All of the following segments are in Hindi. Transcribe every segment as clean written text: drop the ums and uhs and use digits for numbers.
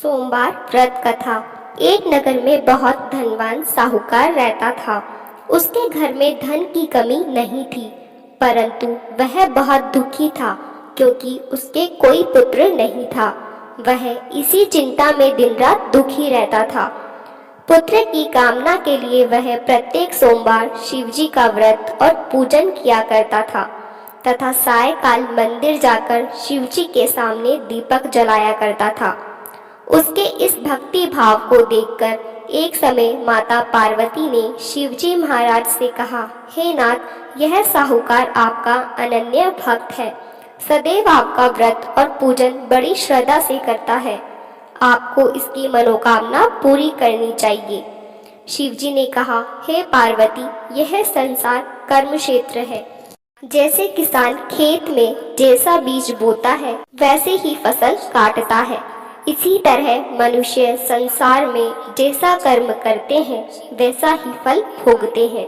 सोमवार व्रत कथा। एक नगर में बहुत धनवान साहूकार रहता था। उसके घर में धन की कमी नहीं थी, परंतु वह बहुत दुखी था क्योंकि उसके कोई पुत्र नहीं था। वह इसी चिंता में दिन रात दुखी रहता था। पुत्र की कामना के लिए वह प्रत्येक सोमवार शिवजी का व्रत और पूजन किया करता था तथा सायकाल मंदिर जाकर शिवजी के सामने दीपक जलाया करता था। उसके इस भक्ति भाव को देखकर एक समय माता पार्वती ने शिवजी महाराज से कहा, हे नाथ, यह साहूकार आपका अनन्य भक्त है, सदैव आपका व्रत और पूजन बड़ी श्रद्धा से करता है। आपको इसकी मनोकामना पूरी करनी चाहिए। शिवजी ने कहा, हे पार्वती, यह संसार कर्म क्षेत्र है। जैसे किसान खेत में जैसा बीज बोता है वैसे ही फसल काटता है, इसी तरह मनुष्य संसार में जैसा कर्म करते हैं वैसा ही फल भोगते हैं।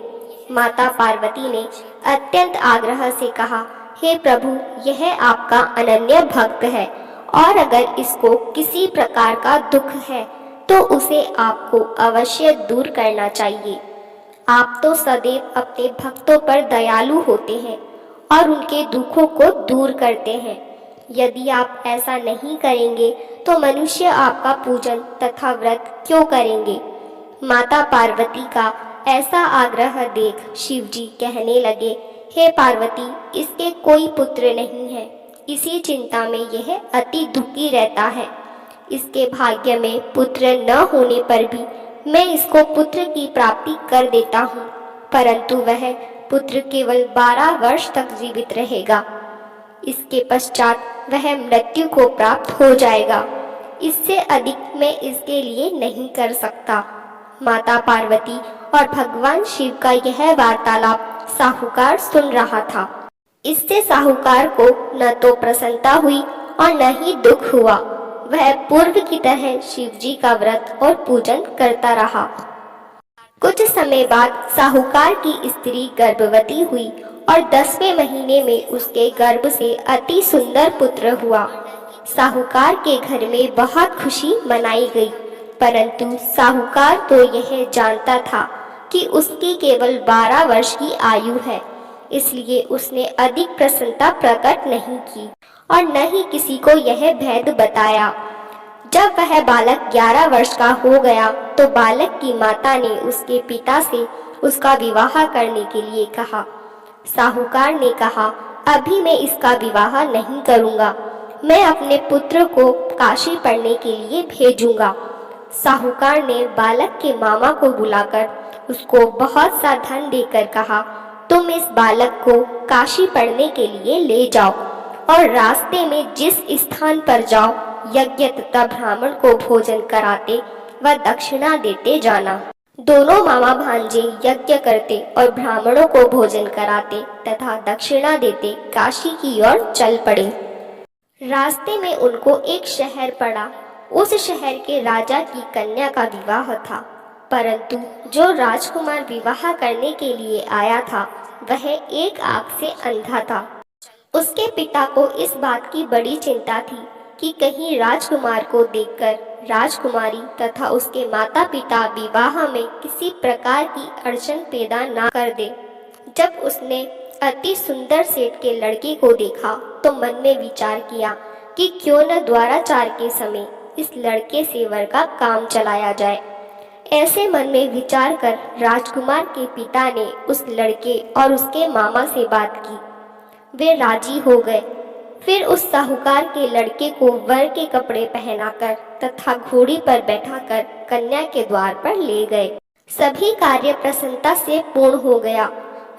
माता पार्वती ने अत्यंत आग्रह से कहा, हे प्रभु, यह आपका अनन्य भक्त है और अगर इसको किसी प्रकार का दुख है तो उसे आपको अवश्य दूर करना चाहिए। आप तो सदैव अपने भक्तों पर दयालु होते हैं और उनके दुखों को दूर करते हैं। यदि आप ऐसा नहीं करेंगे तो मनुष्य आपका पूजन तथा व्रत क्यों करेंगे। माता पार्वती का ऐसा आग्रह देख शिवजी कहने लगे, हे पार्वती, इसके कोई पुत्र नहीं है, इसी चिंता में यह अति दुखी रहता है। इसके भाग्य में पुत्र न होने पर भी मैं इसको पुत्र की प्राप्ति कर देता हूँ, परंतु वह पुत्र केवल 12 वर्ष तक जीवित रहेगा। इसके पश्चात वह मृत्यु को प्राप्त हो जाएगा। इससे अधिक मैं इसके लिए नहीं कर सकता। माता पार्वती और भगवान शिव का यह वार्तालाप साहूकार सुन रहा था। इससे साहूकार को न तो प्रसन्नता हुई और न ही दुख हुआ। वह पूर्व की तरह शिवजी का व्रत और पूजन करता रहा। कुछ समय बाद साहूकार की स्त्री गर्भवती हुई और 10वें महीने में उसके गर्भ से अति सुंदर पुत्र हुआ। साहूकार के घर में बहुत खुशी मनाई गई, परंतु साहूकार तो यह जानता था कि उसकी केवल 12 वर्ष की आयु है, इसलिए उसने अधिक प्रसन्नता प्रकट नहीं की और न ही किसी को यह भेद बताया। जब वह बालक 11 वर्ष का हो गया तो बालक की माता ने उसके पिता से उसका विवाह करने के लिए कहा। साहूकार ने कहा, अभी मैं इसका विवाह नहीं करूंगा, मैं अपने पुत्र को काशी पढ़ने के लिए भेजूंगा। साहूकार ने बालक के मामा को बुलाकर उसको बहुत सा धन देकर कहा, तुम इस बालक को काशी पढ़ने के लिए ले जाओ और रास्ते में जिस स्थान पर जाओ यज्ञ तथा ब्राह्मण को भोजन कराते व दक्षिणा देते जाना। दोनों मामा भांजे यज्ञ करते और ब्राह्मणों को भोजन कराते तथा दक्षिणा देते काशी की ओर चल पड़े। रास्ते में उनको एक शहर पड़ा। उस शहर के राजा की कन्या का विवाह था, परंतु जो राजकुमार विवाह करने के लिए आया था वह एक आंख से अंधा था। उसके पिता को इस बात की बड़ी चिंता थी कि कहीं राजकुमार को देखकर राजकुमारी तथा उसके माता पिता विवाह में किसी प्रकार की अड़चन पैदा ना कर दे। जब उसने अति सुंदर सेठ के लड़के को देखा तो मन में विचार किया कि क्यों न द्वाराचार के समय इस लड़के से वर का काम चलाया जाए। ऐसे मन में विचार कर राजकुमार के पिता ने उस लड़के और उसके मामा से बात की। वे राजी हो गए। फिर उस साहूकार के लड़के को वर के कपड़े पहनाकर तथा घोड़ी पर बैठाकर कन्या के द्वार पर ले गए। सभी कार्य प्रसन्नता से पूर्ण हो गया।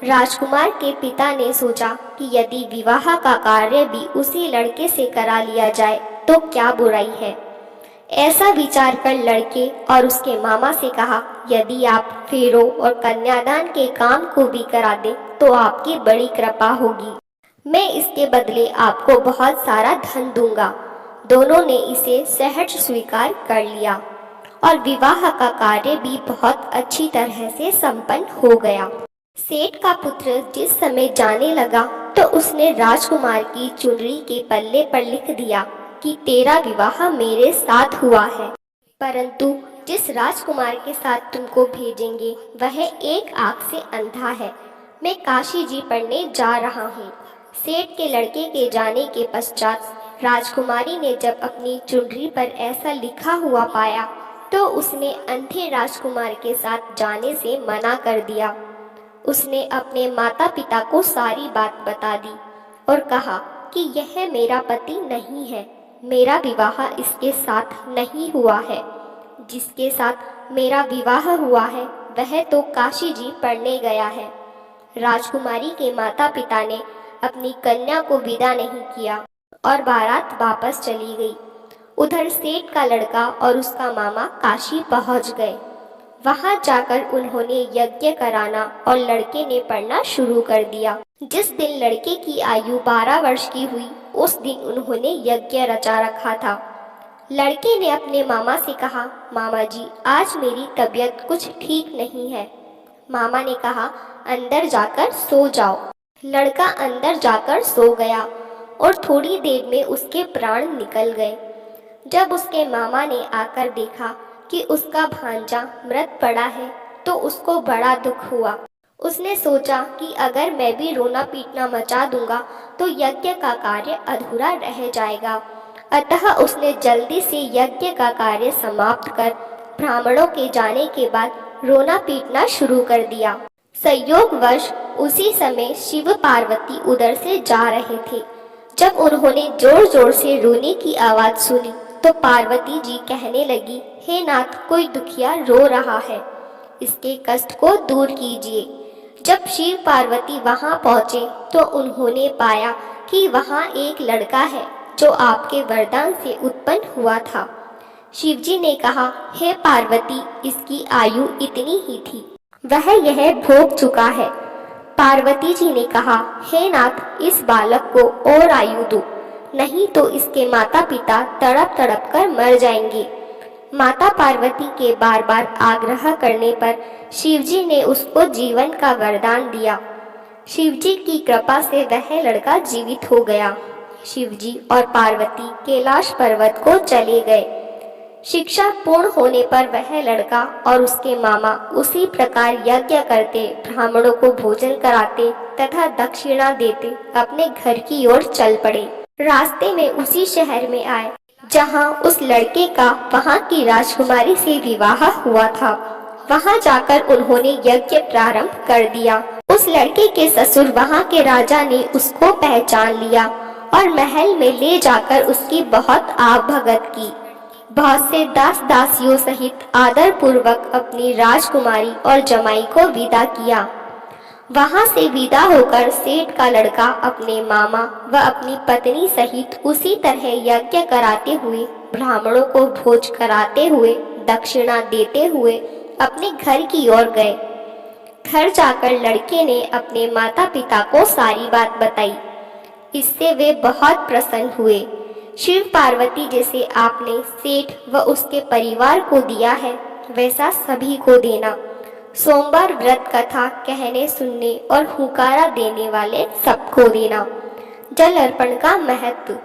राजकुमार के पिता ने सोचा कि यदि विवाह का कार्य भी उसी लड़के से करा लिया जाए तो क्या बुराई है। ऐसा विचार कर लड़के और उसके मामा से कहा, यदि आप फेरों और कन्यादान के काम को भी करा दें तो आपकी बड़ी कृपा होगी। मैं इसके बदले आपको बहुत सारा धन दूंगा। दोनों ने इसे सहर्ष स्वीकार कर लिया और विवाह का कार्य भी बहुत अच्छी तरह से संपन्न हो गया। सेठ का पुत्र जिस समय जाने लगा तो उसने राजकुमार की चुनरी के पल्ले पर लिख दिया कि तेरा विवाह मेरे साथ हुआ है, परंतु जिस राजकुमार के साथ तुमको भेजेंगे वह एक आँख से अंधा है। मैं काशी जी पढ़ने जा रहा हूँ। सेठ के लड़के के जाने के पश्चात राजकुमारी ने जब अपनी चुनरी पर ऐसा लिखा हुआ पाया तो उसने अंधे राजकुमार के साथ जाने से मना कर दिया। उसने अपने माता पिता को सारी बात बता दी और कहा कि यह मेरा पति नहीं है, मेरा विवाह इसके साथ नहीं हुआ है। जिसके साथ मेरा विवाह हुआ है वह तो काशी जी पढ़ने गया है। राजकुमारी के माता पिता ने अपनी कन्या को विदा नहीं किया और बारात वापस चली गई। उधर सेठ का लड़का और उसका मामा काशी पहुंच गए। वहां जाकर उन्होंने यज्ञ कराना और लड़के ने पढ़ना शुरू कर दिया। जिस दिन लड़के की आयु 12 वर्ष की हुई उस दिन उन्होंने यज्ञ रचा रखा था। लड़के ने अपने मामा से कहा, मामा जी आज मेरी तबीयत कुछ ठीक नहीं है। मामा ने कहा, अंदर जाकर सो जाओ। लड़का अंदर जाकर सो गया और थोड़ी देर में उसके प्राण निकल गए। जब उसके मामा ने आकर देखा कि उसका भांजा मृत पड़ा है तो उसको बड़ा दुख हुआ। उसने सोचा कि अगर मैं भी रोना पीटना मचा दूंगा तो यज्ञ का कार्य अधूरा रह जाएगा। अतः उसने जल्दी से यज्ञ का कार्य समाप्त कर ब्राह्मणों के जाने के बाद रोना पीटना शुरू कर दिया। संयोगवश उसी समय शिव पार्वती उधर से जा रहे थे। जब उन्होंने जोर जोर से रोने की आवाज सुनी तो पार्वती जी कहने लगी, हे नाथ कोई दुखिया रो रहा है, इसके कष्ट को दूर कीजिए। जब शिव पार्वती वहां पहुंचे तो उन्होंने पाया कि वहां एक लड़का है जो आपके वरदान से उत्पन्न हुआ था। शिवजी ने कहा, हे पार्वती इसकी आयु इतनी ही थी, वह यह भोग चुका है। पार्वती जी ने कहा, हे नाथ इस बालक को और आयु दो, नहीं तो इसके माता पिता तड़प तड़प कर मर जाएंगे। माता पार्वती के बार बार आग्रह करने पर शिवजी ने उसको जीवन का वरदान दिया। शिवजी की कृपा से वह लड़का जीवित हो गया। शिवजी और पार्वती कैलाश पर्वत को चले गए। शिक्षा पूर्ण होने पर वह लड़का और उसके मामा उसी प्रकार यज्ञ करते, ब्राह्मणों को भोजन कराते तथा दक्षिणा देते अपने घर की ओर चल पड़े। रास्ते में उसी शहर में आए जहां उस लड़के का वहां की राजकुमारी से विवाह हुआ था। वहां जाकर उन्होंने यज्ञ प्रारंभ कर दिया। उस लड़के के ससुर वहां के राजा ने उसको पहचान लिया और महल में ले जाकर उसकी बहुत आवभगत की। बहुत से दास दासियों सहित आदर पूर्वक अपनी राजकुमारी और जमाई को विदा किया। वहां से विदा होकर सेठ का लड़का अपने मामा व अपनी पत्नी सहित उसी तरह यज्ञ कराते हुए, ब्राह्मणों को भोज कराते हुए, दक्षिणा देते हुए अपने घर की ओर गए। घर जाकर लड़के ने अपने माता पिता को सारी बात बताई। इससे वे बहुत प्रसन्न हुए। शिव पार्वती जैसे आपने सेठ व उसके परिवार को दिया है वैसा सभी को देना। सोमवार व्रत कथा कहने सुनने और हुकारा देने वाले सबको देना। जल अर्पण का महत्व।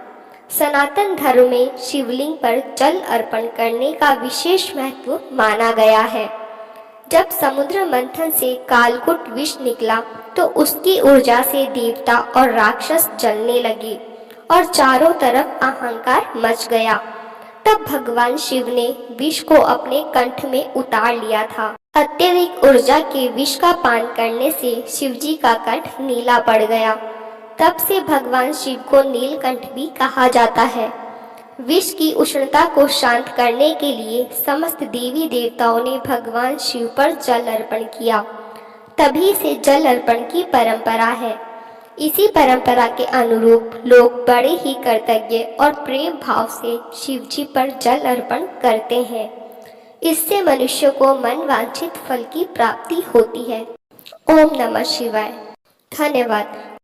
सनातन धर्म में शिवलिंग पर जल अर्पण करने का विशेष महत्व माना गया है। जब समुद्र मंथन से कालकूट विष निकला तो उसकी ऊर्जा से देवता और राक्षस जलने लगे और चारों तरफ अहंकार मच गया। तब भगवान शिव ने विष को अपने कंठ में उतार लिया था। अत्यधिक ऊर्जा के विष का पान करने से शिवजी का कंठ नीला पड़ गया। तब से भगवान शिव को नीलकंठ भी कहा जाता है। विष की उष्णता को शांत करने के लिए समस्त देवी देवताओं ने भगवान शिव पर जल अर्पण किया। तभी से जल अर्पण की परंपरा है। इसी परंपरा के अनुरूप लोग बड़े ही कृतज्ञ और प्रेम भाव से शिवजी पर जल अर्पण करते हैं। इससे मनुष्य को मन वांछित फल की प्राप्ति होती है। ओम नमः शिवाय। धन्यवाद।